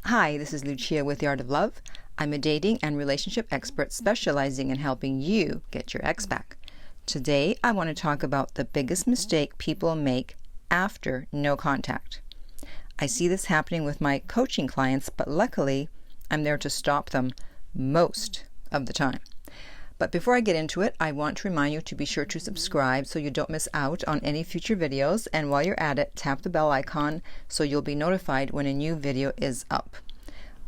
Hi, this is Lucia with The Art of Love. I'm a dating and relationship expert specializing in helping you get your ex back. Today, I want to talk about the biggest mistake people make after no contact. I see this happening with my coaching clients, but luckily, I'm there to stop them most of the time. But before I get into it, I want to remind you to be sure to subscribe so you don't miss out on any future videos. And while you're at it, tap the bell icon so you'll be notified when a new video is up.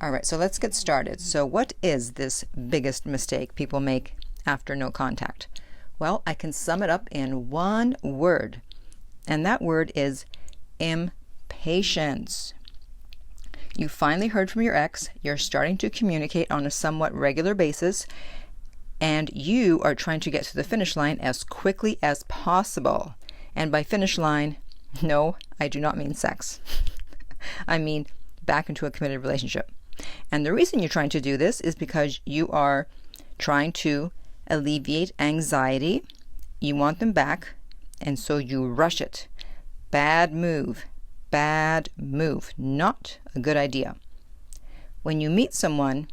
All right, so let's get started. So what is this biggest mistake people make after no contact? Well, I can sum it up in one word, and that word is impatience. You finally heard from your ex, you're starting to communicate on a somewhat regular basis, and you are trying to get to the finish line as quickly as possible. And by finish line, no, I do not mean sex. I mean back into a committed relationship. And the reason you're trying to do this is because you are trying to alleviate anxiety. You want them back, and so you rush it. Bad move. Bad move. Not a good idea. When you meet someone,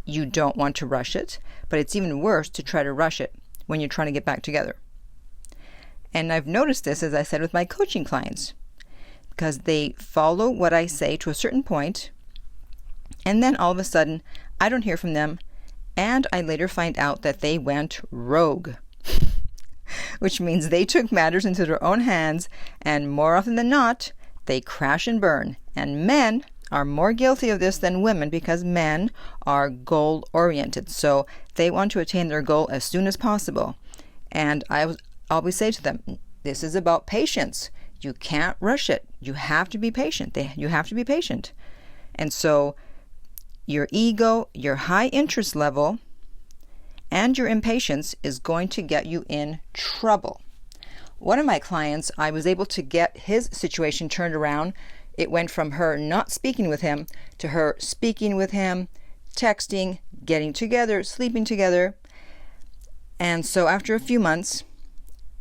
you don't want to rush it, but it's even worse to try to rush it when you're trying to get back together. And I've noticed this, as I said, with my coaching clients, because they follow what I say to a certain point, and then all of a sudden, I don't hear from them, and I later find out that they went rogue, which means they took matters into their own hands, and more often than not, they crash and burn. And men are more guilty of this than women because men are goal-oriented. So they want to attain their goal as soon as possible. And I always say to them, this is about patience. You can't rush it. You have to be patient. You have to be patient. And so your ego, your high interest level, and your impatience is going to get you in trouble. One of my clients, I was able to get his situation turned around. It went from her not speaking with him to her speaking with him, texting, getting together, sleeping together. And so after a few months,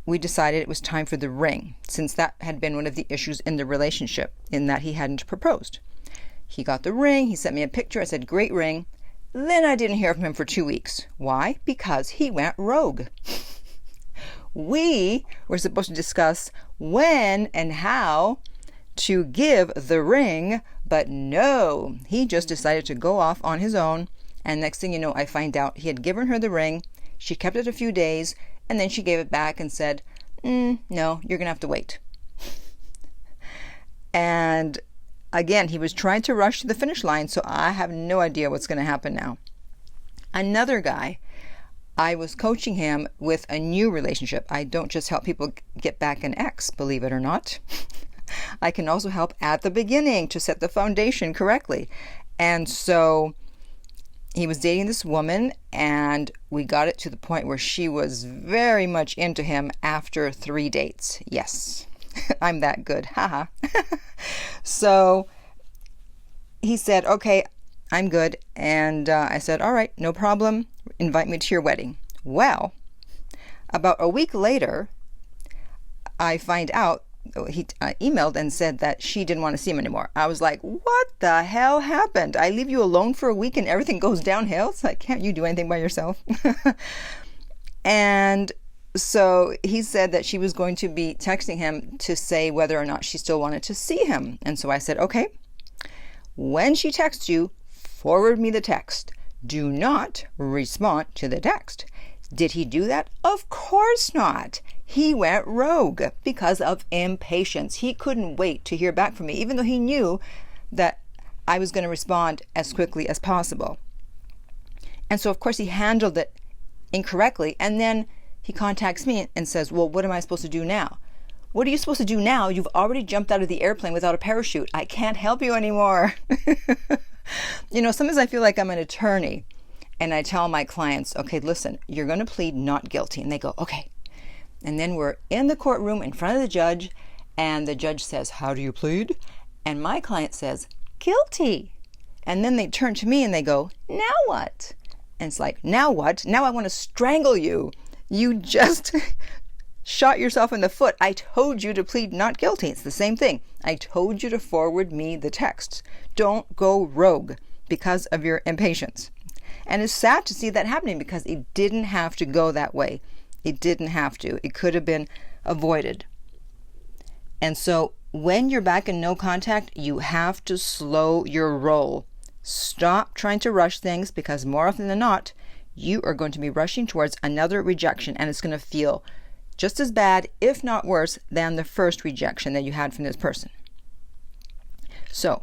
we decided it was time for the ring, since that had been one of the issues in the relationship, in that he hadn't proposed. He got the ring. He sent me a picture. I said, great ring. Then I didn't hear from him for 2 weeks. Why? Because he went rogue. We were supposed to discuss when and how to give the ring, but no, he just decided to go off on his own. And next thing you know, I find out he had given her the ring. She kept it a few days, and then she gave it back and said, no, you're going to have to wait. And again, he was trying to rush to the finish line, so I have no idea what's going to happen now. Another guy, I was coaching him with a new relationship. I don't just help people get back an ex, believe it or not. I can also help at the beginning to set the foundation correctly. And so he was dating this woman, and we got it to the point where she was very much into him after 3 dates. Yes, I'm that good. Haha. So he said, okay, I'm good. And I said, all right, no problem. Invite me to your wedding. Well, about a week later, I find out he emailed and said that she didn't want to see him anymore. I was like, what the hell happened? I leave you alone for a week and everything goes downhill? It's like, can't you do anything by yourself? And so he said that she was going to be texting him to say whether or not she still wanted to see him. And so I said, okay, when she texts you, forward me the text. Do not respond to the text. Did he do that? Of course not. He went rogue because of impatience. He couldn't wait to hear back from me, even though he knew that I was going to respond as quickly as possible. And so, of course, he handled it incorrectly. And then he contacts me and says, well, what am I supposed to do now? What are you supposed to do now? You've already jumped out of the airplane without a parachute. I can't help you anymore. You know, sometimes I feel like I'm an attorney. And I tell my clients, okay, listen, you're going to plead not guilty. And they go, okay. And then we're in the courtroom in front of the judge. And the judge says, how do you plead? And my client says, guilty. And then they turn to me and they go, now what? And it's like, now what? Now I want to strangle you. You just shot yourself in the foot. I told you to plead not guilty. It's the same thing. I told you to forward me the text. Don't go rogue because of your impatience. And it's sad to see that happening because it didn't have to go that way. It didn't have to. It could have been avoided. And so when you're back in no contact, you have to slow your roll. Stop trying to rush things because more often than not, you are going to be rushing towards another rejection, and it's going to feel just as bad, if not worse, than the first rejection that you had from this person. So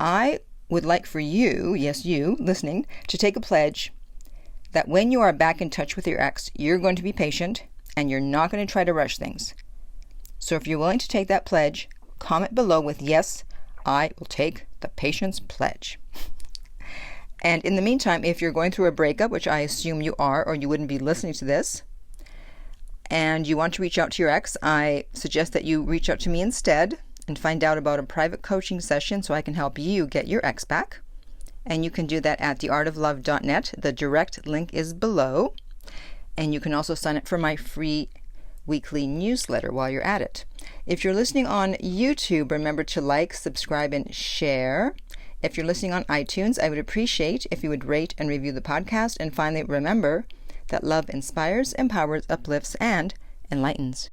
I would like for you, yes, you listening, to take a pledge that when you are back in touch with your ex, you're going to be patient and you're not going to try to rush things. So if you're willing to take that pledge, comment below with, yes, I will take the patience pledge. And in the meantime, if you're going through a breakup, which I assume you are, or you wouldn't be listening to this, and you want to reach out to your ex, I suggest that you reach out to me instead and find out about a private coaching session so I can help you get your ex back. And you can do that at theartoflove.net. The direct link is below. And you can also sign up for my free weekly newsletter while you're at it. If you're listening on YouTube, remember to like, subscribe, and share. If you're listening on iTunes, I would appreciate if you would rate and review the podcast. And finally, remember that love inspires, empowers, uplifts, and enlightens.